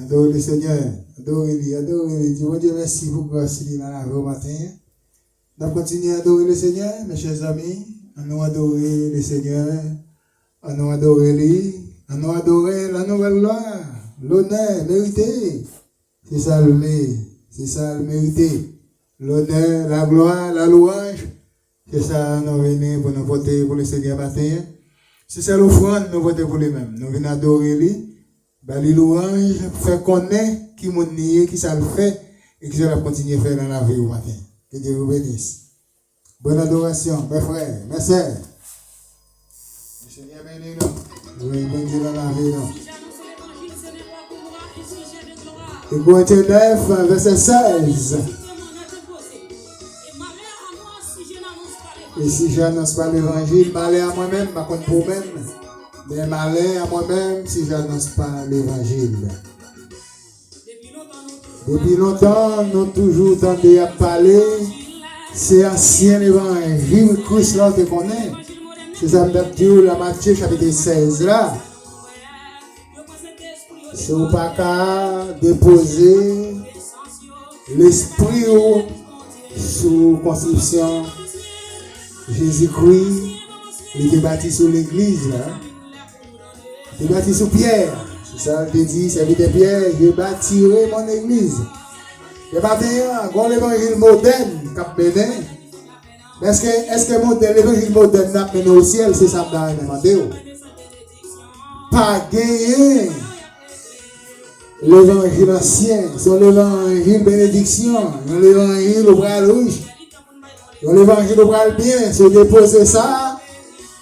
Adore le Seigneur, adorez-lui, adorez-lui. Dis, mon Dieu, merci pour grâce qu'il m'a lavé au matin. Nous continuons à adorer le Seigneur, mes chers amis. Nous adorer le Seigneur, nous adorer lui, nous adorer la nouvelle gloire, l'honneur mérité. C'est ça le mérité. L'honneur, la gloire, la louange. C'est ça, nous venons pour nous voter pour le Seigneur matin. C'est ça l'offrande, nous votons pour lui-même. Nous venons adorer lui. Les louanges, faire connaître qui m'a nié, qui ça le fait, et qui ça va continuer à faire dans la vie au matin. Que Dieu vous bénisse. Bonne adoration, mes frères, mes sœurs. Le Seigneur bénit nous. Oui, bon Dieu dans la vie, non. Et Corinthiens 9, verset 16. Et si je n'annonce pas l'évangile, malheur à moi-même, ma compte pour moi-même. Mais malheur à moi-même si je n'annonce pas l'évangile. Depuis longtemps, nous avons toujours tenté à parler. C'est ancien évangile, Christ là que connaît. C'est ça que dit la Matthieu chapitre 16 là. Si vous pas qu'à déposer l'esprit sous conception Jésus-Christ, il était bâti sur l'église là. Il est bâti sur Pierre. C'est ça qu'il dit, serviteur Pierre, je bâtirai mon église. Et maintenant, quand l'évangile moderne cap mené, est-ce que l'évangile moderne n'a mené au ciel, c'est ça que je vais demander. Pas gagner l'évangile ancien, c'est l'évangile bénédiction, l'évangile au bras rouge, l'évangile au bras bien, c'est déposer ça.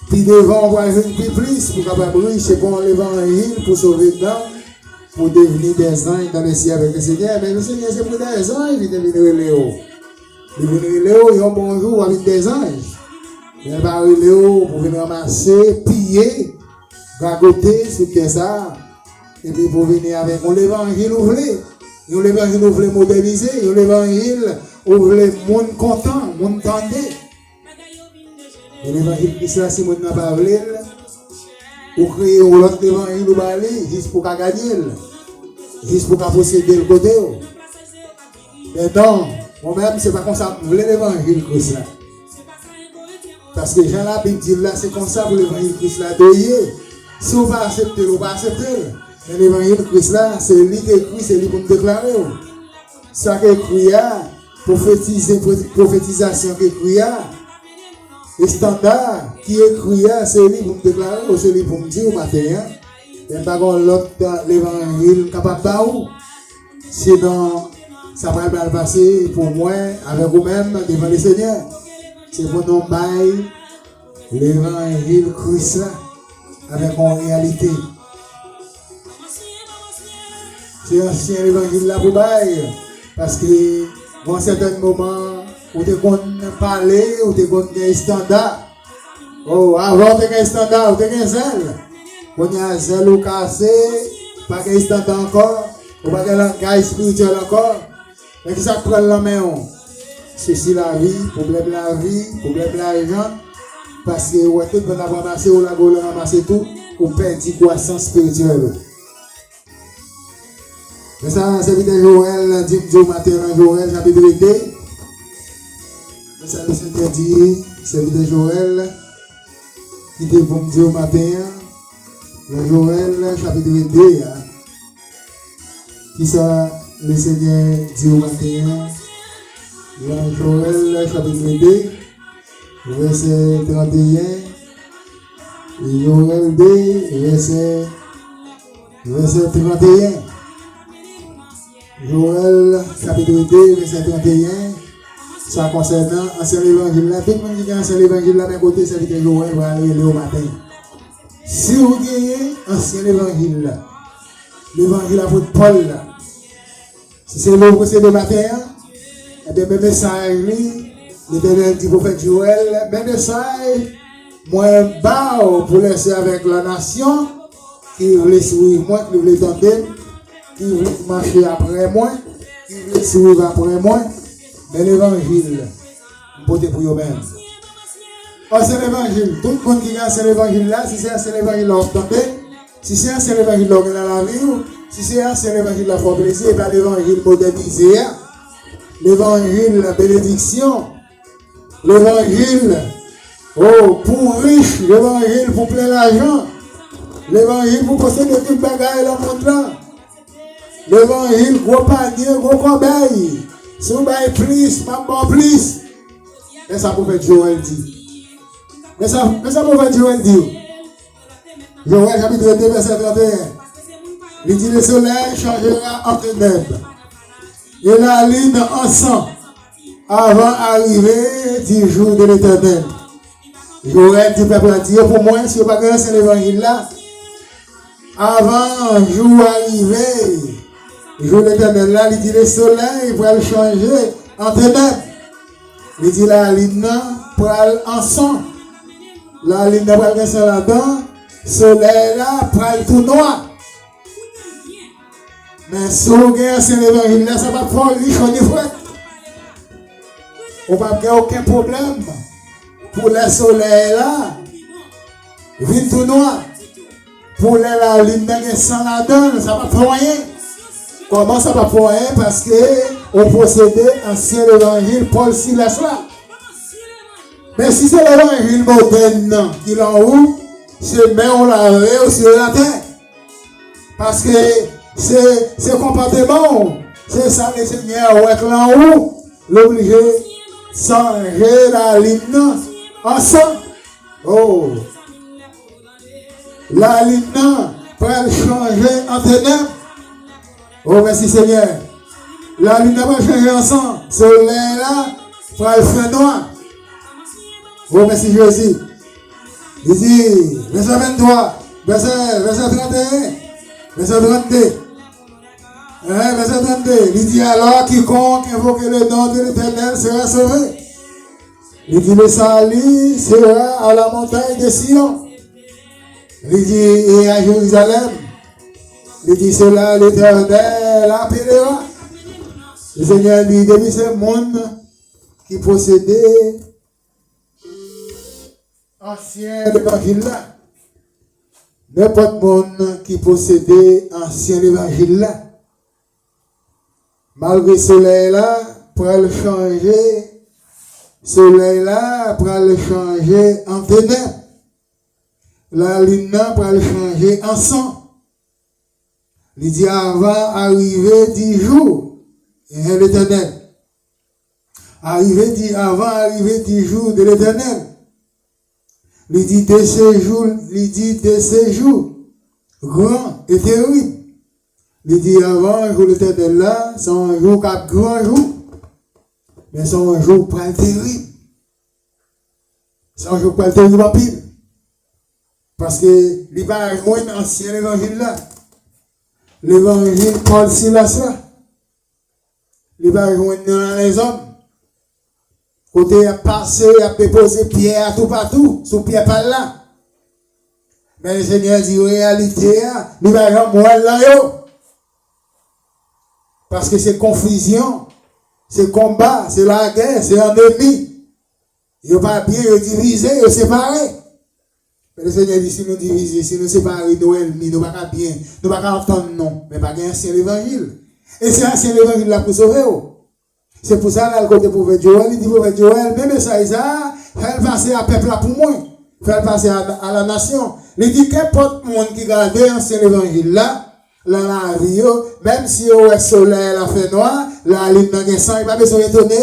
Puis devant, on va faire plus pour capable c'est bon l'évangile pour sauver dedans, pour devenir des anges dans le ciel avec le Seigneur. Mais le Seigneur, c'est pour des anges, il devient Léo. Il devient Léo, il y a un bonjour avec des anges. Il va arriver Léo pour venir ramasser, piller, gagoter sur ça. Et puis pour venir avec l'évangile ouvré. L'évangile ouvré modernisé, l'évangile ouvré monde content, monde tendé. Et l'évangile Christ là, si vous n'avez pas parlé, vous créez l'autre évangile ou parler, juste pour gagner, juste pour posséder le côté. Mais non, moi-même, ce n'est pas comme ça que vous voulez l'évangile Christ là. Parce que Jean la Bible dit là, c'est comme ça pour l'évangile Christ là. Si vous ne pas accepter, vous ne pas accepter. Mais l'évangile Christ là, c'est lui qui écrit, c'est lui pour nous déclarer. Ça qui écrit, prophétisation qui écrit. Le standard qui est écrit, c'est lui pour me déclarer, c'est lui pour me dire au matin. Il n'y a pas l'autre l'évangile capable de sinon, ça va bien passer pour moi, avec vous-même, devant le Seigneur. C'est pour nous bailler l'évangile Christ avec en réalité. C'est ancien l'évangile là pour bailler. Parce que, dans certains moments, ou te qu'on parler, ou te qu'on un standard. Oh, avant de un standard, ou te un zèle. On y a un zèle ou cassé, pas un standard encore, ou pas un langage spirituel encore. Mais qui ça prend la main? Ceci la vie, problème l'argent. Parce que ou tout on a ramassé, ou la goule ramasser tout, ou perd croissance spirituelle. Mais ça, c'est vite Joël, dit matin dans Joël, chapitre 2. Ça le Seigneur dit, c'est de Joël, qui était pour me dire au matin, le Joël chapitre 2, qui ça le Seigneur dit au matin, le Joël chapitre 2, verset 31, Joël 2, verset 31, Joël chapitre 2, verset 31, ça concernant l'ancien évangile là, tout le monde qui a l'ancien évangile là, d'un côté, c'est que Joël va aller au matin. Si vous gagnez l'ancien évangile là, l'évangile à votre Paul là, si c'est le procès de matin, et bien, même message, l'Éternel dit prophète Joël, même message, moi, bas pour laisser avec la nation, qui voulait suivre moi, qui voulait tenter, qui voulait marcher après moi, qui voulait suivre après moi. Mais l'évangile, vous votez pour vous-même. C'est l'évangile. Tout le monde qui a cet évangile là, si c'est l'évangile là, si c'est l'évangile là, dans la vie, Si c'est ancien l'évangile la foi plaisir, et pas l'évangile modernisé, l'évangile la bénédiction, l'évangile pour riche, l'évangile pour plein l'argent, l'évangile pour posséder toute bagaille dans le monde là, l'évangile gros panier, gros corbeille, si vous avez plus, maman plus. Mais ça prophète Joël dit. Mais ça prophète Joël dit. Joël chapitre 2 verset 31. Il dit le soleil changera en ténèbres et la lune en sang avant l'arrivée du jour de l'éternel. Joël dit peuple entier pour moi, si vous n'avez pas gagné cet évangile là, avant le jour arrivé, le jour de l'éternel là, il dit le soleil va le changer en ténèbres. Il dit la lune pour aller en sang. La lune pour aller en là-dedans, le soleil là pour aller tout noir. Mais si vous avez un évangile là, ça va prendre riche en effet. On ne va pas avoir aucun problème. Pour le soleil là, vient tout noir. Pour la lune de sang là-dedans, ça va prendre rien. Comment ça va prendre rien? Parce qu'on possédait ancien évangile Paul Silas là. Mais si c'est l'évangile moderne qui est en haut, c'est mais on l'a sur la terre. Parce que c'est comportement, c'est ça le Seigneur ouais là en haut, l'obligé changer la ligne ensemble. Oh, la ligne pour changer en ténèbres. Oh merci Seigneur. La ligne va changer ensemble. Soleil là pour le faire noir. Oh merci Jésus. Il dit verset 23, verset 31. Verset 32. Verset 32. Il dit alors quiconque invoque le nom de l'Éternel sera sauvé. Il dit le salut sera à la montagne de Sion. Il dit et à Jérusalem. Il dit cela l'Éternel appellera. Le Seigneur dit depuis ce monde qui possédait ancien évangile là. N'importe monde qui possédait ancien évangile là, malgré soleil là, pour le changer, soleil là, pour le changer en ténèbres, la lune là, pour le changer en sang. Il dit avant arriver 10 jours, et l'éternel. Avant arriver 10 jours de l'éternel. Il dit de ces jours, grand et terrible. Il dit avant le jour de l'éternel là, c'est un jour cap grand jour, mais c'est un jour pas terrible. C'est un jour pas terrible en pile. Parce que il va moins ancien évangile là. L'évangile Paul Silas là. Il va joindre dans les hommes. Côté à passer, à déposer pierre tout partout, sous pierre par là. Mais le Seigneur dit, réalité, il va y avoir moins là, parce que c'est confusion, c'est combat, c'est la guerre, c'est ennemi. Il ne va pas bien diviser, il séparer. Mais le Seigneur dit, si nous divisons, si nous séparons nos ennemis, nous ne va pas bien, nous ne va pas entendre non, mais pas bien ancien l'évangile. Et c'est ancien l'évangile là pour sauver. C'est pour ça, là, le côté prophète Joël, il dit, prophète Joël, même ça, fait passer à peuple là pour moi, fait passer à la nation. Il dit, qu'importe monde qui garde l'ancien évangile là, la vie, même si le soleil la fait noir, la lune dans le sang, il n'a pas besoin de tourner.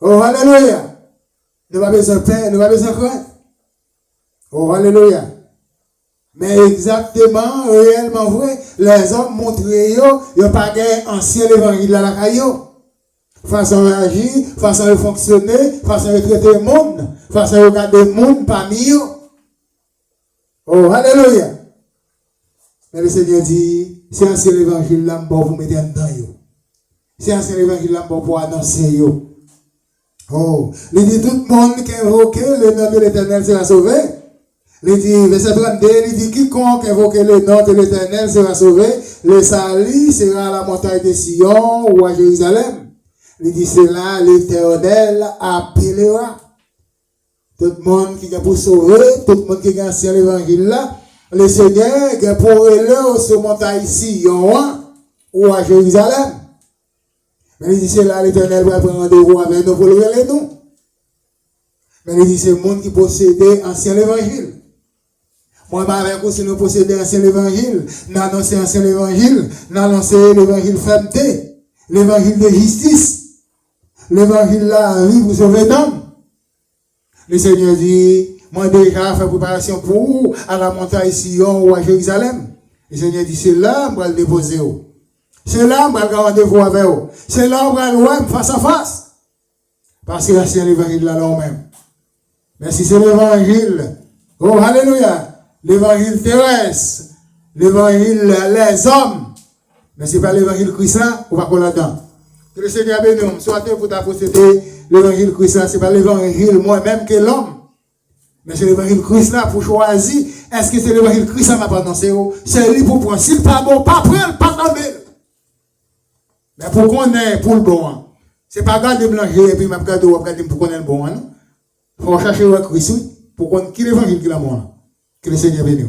Oh, alléluia. Il n'a pas besoin de paix, il n'a pas besoin de crainte. Oh, alléluia. Mais exactement, réellement vrai, les hommes montrent, ils n'ont pas gagné ancien évangile là, la caillou. Façon d'agir, façon de fonctionner, façon de traiter le monde, façon de regarder le monde parmi eux. Oh, alléluia. Mais le Seigneur dit, c'est un seul évangile là, pour vous mettre dedans. C'est un seul évangile là, pour annoncer. Oh, il dit, tout le monde qui invoque le nom de l'Éternel sera sauvé. Il dit, verset 32, il dit, quiconque invoque le nom de l'Éternel sera sauvé. Le salut sera à la montagne de Sion ou à Jérusalem. Il dit, c'est là l'Éternel appellera. Tout le monde qui est pour sauver, tout le monde qui est ancien l'évangile là, le Seigneur pour aller sur montagne Sion ou à Jérusalem. Mais il dit, c'est là l'Éternel va prendre rendez-vous avec nous pour le révéler nous. Mais il dit, c'est le monde qui possédait l'ancien évangile. Moi, avec vous, si nous possédons l'ancien évangile, nous annonçons l'ancien évangile, nous annonçons l'évangile fermeté, l'évangile de justice, l'évangile de la vie pour sauver l'homme. Le Seigneur dit, moi déjà fait préparation pour vous à la montagne Sion ou à Jérusalem. Le Seigneur dit, c'est là que je vais le déposer. C'est là que je vais le rendez-vous avec vous. C'est là que je vais le voir face à face. Parce que c'est l'évangile de la loi même. Mais si c'est l'évangile, oh alléluia, l'évangile terrestre, l'évangile les hommes, mais ce n'est pas l'évangile Christ là, on va pas là-dedans. Que le Seigneur bénisse, soit pour ta posséder l'évangile Christ là, ce n'est pas l'évangile moi-même que l'homme. Mais c'est l'évangile Christ là pour choisir. Est-ce que c'est l'évangile Christ là m'a pas annoncé? C'est lui pour prendre. S'il pas bon, pas prendre, pas tomber. Mais pour qu'on ait pour le bon. C'est pas garder blancher et puis m'a garder pour qu'on ait le bon. Il faut chercher le Christ pour qu'on qui l'évangile qui l'a bon. Que le Seigneur bénisse.